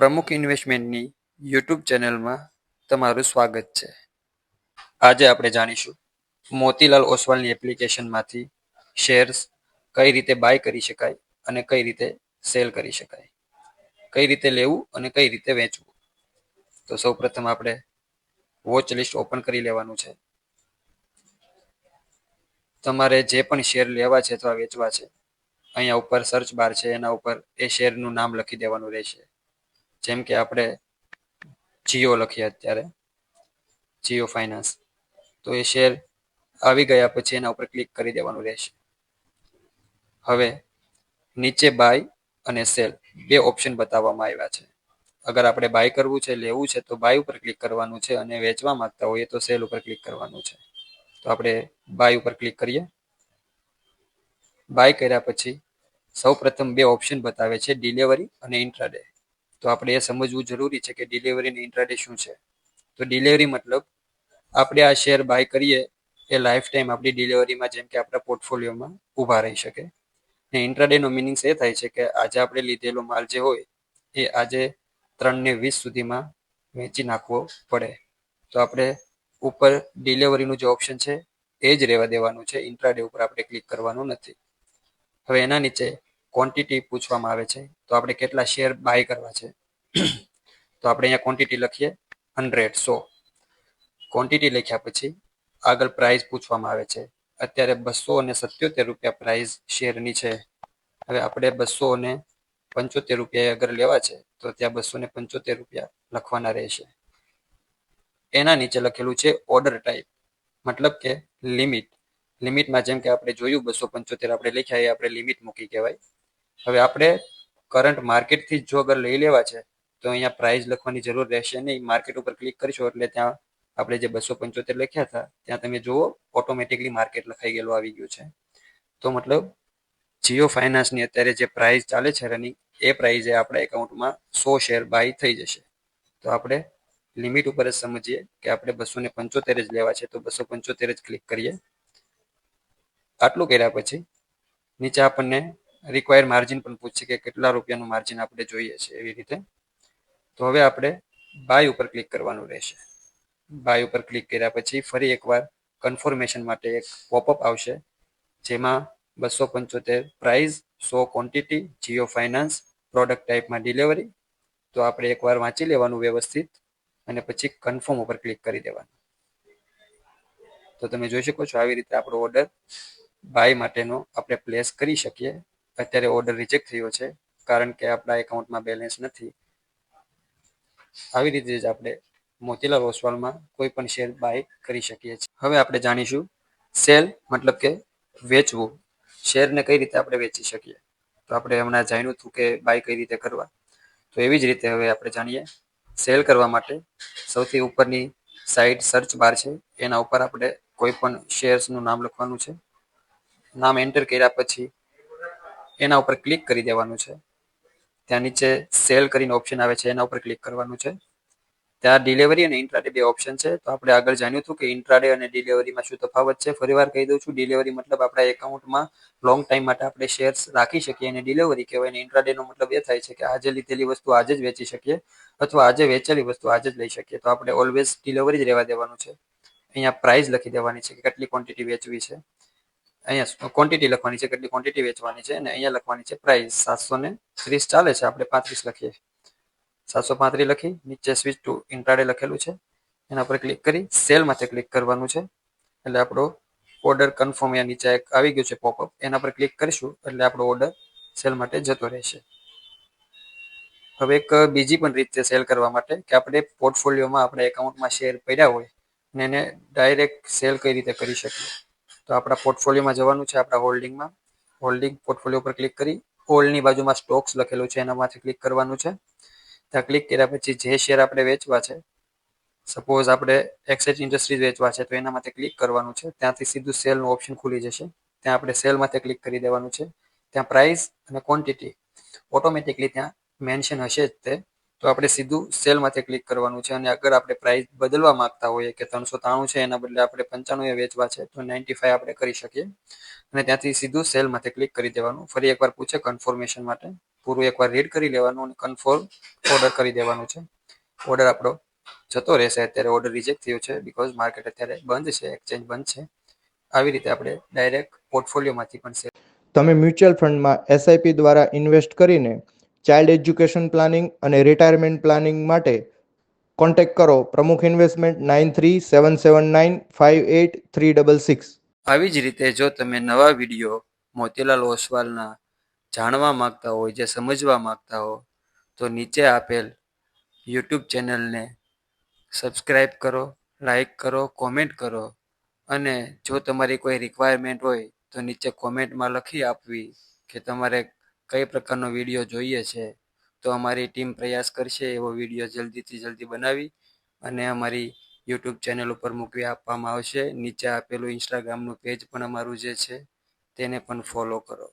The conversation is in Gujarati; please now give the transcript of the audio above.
પ્રમુખ ઇન્વેસ્ટમેન્ટની યુટ્યુબ ચેનલમાં તમારું સ્વાગત છે. આજે આપણે જાણીશું મોતીલાલ ઓસ્વાલની એપ્લિકેશનમાંથી શેર્સ કઈ રીતે બાય કરી શકાય અને કઈ રીતે સેલ કરી શકાય, કઈ રીતે લેવું અને કઈ રીતે વેચવું. તો સૌપ્રથમ આપણે વોચ લિસ્ટ ઓપન કરી લેવાનું છે. તમારે જે પણ શેર લેવા છે અથવા વેચવા છે, અહીંયા ઉપર સર્ચ બાર છે, એના ઉપર એ શેરનું નામ લખી દેવાનું રહેશે. જેમ કે આપણે જીઓ લખીએ, અત્યારે જીઓ ફાઇનાન્સ, તો એ શેર આવી ગયા પછી એના ઉપર ક્લિક કરી દેવાનું રહેશે. હવે નીચે બાય અને સેલ બે ઓપ્શન બતાવવામાં આવ્યા છે. અગર આપણે બાય કરવું છે, લેવું છે, તો બાય ઉપર ક્લિક કરવાનું છે, અને વેચવા માંગતા હોઈએ તો સેલ ઉપર ક્લિક કરવાનું છે. તો આપણે બાય ઉપર ક્લિક કરીએ. બાય કર્યા પછી સૌ પ્રથમ બે ઓપ્શન બતાવે છે, ડિલિવરી અને ઇન્ટ્રાડે. તો આપણે એ સમજવું જરૂરી છે કે ડિલિવરી અને ઇન્ટ્રાડે શું છે. તો ડિલિવરી મતલબ આપણે આ શેર બાય કરીએ એ લાઈફ ટાઈમ આપણી ડિલિવરીમાં, જેમ કે આપણા પોર્ટફોલિયોમાં ઊભા રહી શકે. ને ઇન્ટ્રાડેનો મિનિંગ્સ એ થાય છે કે આજે આપણે લીધેલો માલ જે હોય એ આજે 3:20 સુધીમાં વેચી નાખવો પડે. તો આપણે ઉપર ડિલિવરીનું જે ઓપ્શન છે એ જ રહેવા દેવાનું છે, ઇન્ટ્રાડે ઉપર આપણે ક્લિક કરવાનું નથી. હવે એના નીચે ક્વોન્ટિટી પૂછવામાં આવે છે, તો આપણે કેટલા શેર બાય કરવા છે. તો આપણે અહીંયા ક્વોન્ટિટી લખીએ 100. ક્વોન્ટિટી લખ્યા પછી આગળ પ્રાઇસ પૂછવામાં આવે છે. અત્યારે 277 રૂપિયા પ્રાઇસ શેરની છે. હવે આપણે 275 રૂપિયા અગર લેવા છે તો ત્યાં 275 રૂપિયા લખવાના રહેશે. એના નીચે લખેલું છે ઓર્ડર ટાઈપ, મતલબ કે લિમિટ. લિમિટમાં જેમ કે આપણે જોયું 275 આપણે લખ્યા, એ આપણે લિમિટ મૂકી કહેવાય. હવે આપણે કરંટ માર્કેટથી જો અગર લઈ લેવા છે તો અહીંયા પ્રાઇસ લખવાની જરૂર રહેશે નહીં. માર્કેટ ઉપર ક્લિક કરીશું એટલે ત્યાં આપણે જે 275 લખ્યા હતા ત્યાં તમે જુઓ ઓટોમેટિકલી માર્કેટ લખાઈ ગયેલું આવી ગયું છે. તો મતલબ જીઓ ફાઇનાન્સની અત્યારે જે પ્રાઇસ ચાલે છે રનિંગ, એ પ્રાઇઝે આપણા એકાઉન્ટમાં 100 શેર બાય થઈ જશે. તો આપણે લિમિટ ઉપર જ સમજીએ કે આપણે 275 જ લેવા છે, તો 275 જ ક્લિક કરીએ. આટલું કર્યા પછી નીચે આપણને રિક્વાયર માર્જિન પણ પૂછશે કે કેટલા રૂપિયાનું માર્જિન આપણે જોઈએ છે, એવી રીતે. તો હવે આપણે બાય ઉપર ક્લિક કરવાનું રહેશે. બાય ઉપર ક્લિક કર્યા પછી ફરી એકવાર કન્ફર્મેશન માટે એક પોપઅપ આવશે, જેમાં 275 price, 100 quantity, Jio finance, product ટાઈપમાં ડિલિવરી. તો આપણે એકવાર વાંચી લેવાનું વ્યવસ્થિત અને પછી કન્ફર્મ ઉપર ક્લિક કરી દેવાનું. તો તમે જોઈ શકો છો આવી રીતે આપણો ઓર્ડર બાય માટેનો આપણે પ્લેસ કરી શકીએ. અત્યારે ઓર્ડર રિજેક્ટ થયો છે કારણ કે આપણા એકાઉન્ટમાં બેલેન્સ નથી. આવી રીતે જ આપણે મોતીલાલ ઓસ્વાલમાં કોઈ પણ શેર બાય કરી શકીએ છીએ. હવે આપણે જાણીશું સેલ મતલબ કે વેચવું. શેરને કઈ રીતે આપણે વેચી શકીએ. તો આપણે હમણાં જાણ્યું હતું કે બાય કઈ રીતે કરવા. તો એવી જ રીતે હવે આપણે જાણીએ સેલ કરવા માટે સૌથી ઉપરની સાઈડ સર્ચ બાર છે, એના ઉપર આપણે કોઈ પણ શેર્સનું નામ લખવાનું છે. નામ એન્ટર કર્યા પછી એના ઉપર ક્લિક કરી દેવાનું છે. ત્યાં નીચે સેલ કરીને ઓપ્શન આવે છે, એના ઉપર ક્લિક કરવાનું છે. ત્યાં ડિલિવરી અને ઇન્ટ્રાડે બે ઓપ્શન છે. તો આપણે આગળ જાણ્યું હતું કે ઇન્ટ્રાડે અને ડિલિવરીમાં શું તફાવત છે. ફરી વાર કહી દઉં છું, ડિલિવરી મતલબ આપણા એકાઉન્ટમાં લોંગ ટાઈમ માટે આપણે શેર્સ રાખી શકીએ, અને ડિલિવરી કહેવાય. અને ઇન્ટ્રાડેનો મતલબ એ થાય છે કે આજે લીધેલી વસ્તુ આજે જ વેચી શકીએ, અથવા આજે વેચેલી વસ્તુ આજે જ લઈ શકીએ. તો આપણે ઓલવેઝ ડિલિવરી જ રહેવા દેવાનું છે. અહીંયા પ્રાઇસ લખી દેવાની છે કે કેટલી ક્વોન્ટિટી વેચવી છે. અહીંયા ક્વોન્ટિટી લખવાની છે, કેટલી ક્વોન્ટિટી વેચવાની છે, અને અહીંયા લખવાની છે પ્રાઇસ. 730 ચાલે છે, આપણે 35 લખીએ. 735 લખી નીચે સ્વિચ ટુ ઇન્ટ્રાડે લખેલું છે, એના પર ક્લિક કરી સેલ માટે ક્લિક કરવાનું છે. એટલે આપણો ઓર્ડર કન્ફર્મ અહીંયા નીચે આવી ગયું છે પોપઅપ, એના પર ક્લિક કરીશું એટલે આપણો ઓર્ડર સેલ માટે જતો રહેશે. હવે એક બીજી પણ રીત છે સેલ કરવા માટે, કે આપણે પોર્ટફોલિયોમાં આપણા એકાઉન્ટમાં શેર પડ્યા હોય અને એને ડાયરેક્ટ સેલ કઈ રીતે કરી શકીએ. તો આપણા પોર્ટફોલિયોમાં જવાનું છે, આપણા હોલ્ડિંગમાં. હોલ્ડિંગ પોર્ટફોલિયો પર ક્લિક કરી ઓલની બાજુમાં સ્ટોક્સ લખેલું છે, એનામાંથી ક્લિક કરવાનું છે. ત્યાં ક્લિક કર્યા પછી જે શેર આપણે વેચવા છે, સપોઝ આપણે એક્સેસ ઇન્ડસ્ટ્રીઝ વેચવા છે, તો એના માટે ક્લિક કરવાનું છે. ત્યાંથી સીધું સેલનું ઓપ્શન ખુલી જશે. ત્યાં આપણે સેલ માટે ક્લિક કરી દેવાનું છે. ત્યાં પ્રાઇસ અને ક્વોન્ટિટી ઓટોમેટિકલી ત્યાં મેન્શન હશે જ તે, તો આપણે સીધું સેલમાંથી ક્લિક કરવાનું છે અને અગર આપણે પ્રાઇસ બદલવા માંગતા હોઈએ કે 393 છે એના બદલે આપણે 95 વેચવા છે તો 95 આપણે કરી શકીએ અને ત્યાંથી સીધું સેલમાંથી ક્લિક કરી દેવાનું. ફરી એકવાર પૂછે કન્ફર્મેશન માટે, પૂરું એકવાર રીડ કરી લેવાનું અને કન્ફર્મ ઓર્ડર કરી દેવાનું છે. ઓર્ડર આપણો જતો રહેશે. અત્યારે ઓર્ડર રિજેક્ટ થયો છે બીકોઝ માર્કેટ અત્યારે બંધ છે, એક્સચેન્જ બંધ છે. આવી રીતે આપણે ડાયરેક્ટ પોર્ટફોલિયોમાંથી પણ તમે મ્યુચ્યુઅલ ફંડમાં એસઆઈપી દ્વારા ઇન્વેસ્ટ કરીને ચાઇલ્ડ એજ્યુકેશન પ્લાનિંગ અને રિટાયરમેન્ટ પ્લાનિંગ માટે કોન્ટેક્ટ કરો પ્રમુખ ઇન્વેસ્ટમેન્ટ 9377958366. આવી જ રીતે જો તમે નવા વિડીયો મોતીલાલ ઓસવાલના જાણવા માંગતા હોય, જે સમજવા માંગતા હો, તો નીચે આપેલ યુટ્યુબ ચેનલને સબસ્ક્રાઈબ કરો, લાઈક કરો, કોમેન્ટ કરો અને જો તમારી કોઈ રિક્વાયરમેન્ટ હોય તો નીચે કોમેન્ટમાં લખી આપવી કે તમારે કઈ પ્રકારનો વિડીયો જોઈએ છે. તો અમારી ટીમ પ્રયાસ કરશે એવો વિડીયો જલ્દીથી જલ્દી બનાવી અને અમારી યુટ્યુબ ચેનલ ઉપર મૂકવી આપવામાં આવશે. નીચે આપેલું ઇન્સ્ટાગ્રામનું પેજ પણ અમારું જે છે તેને પણ ફોલો કરો.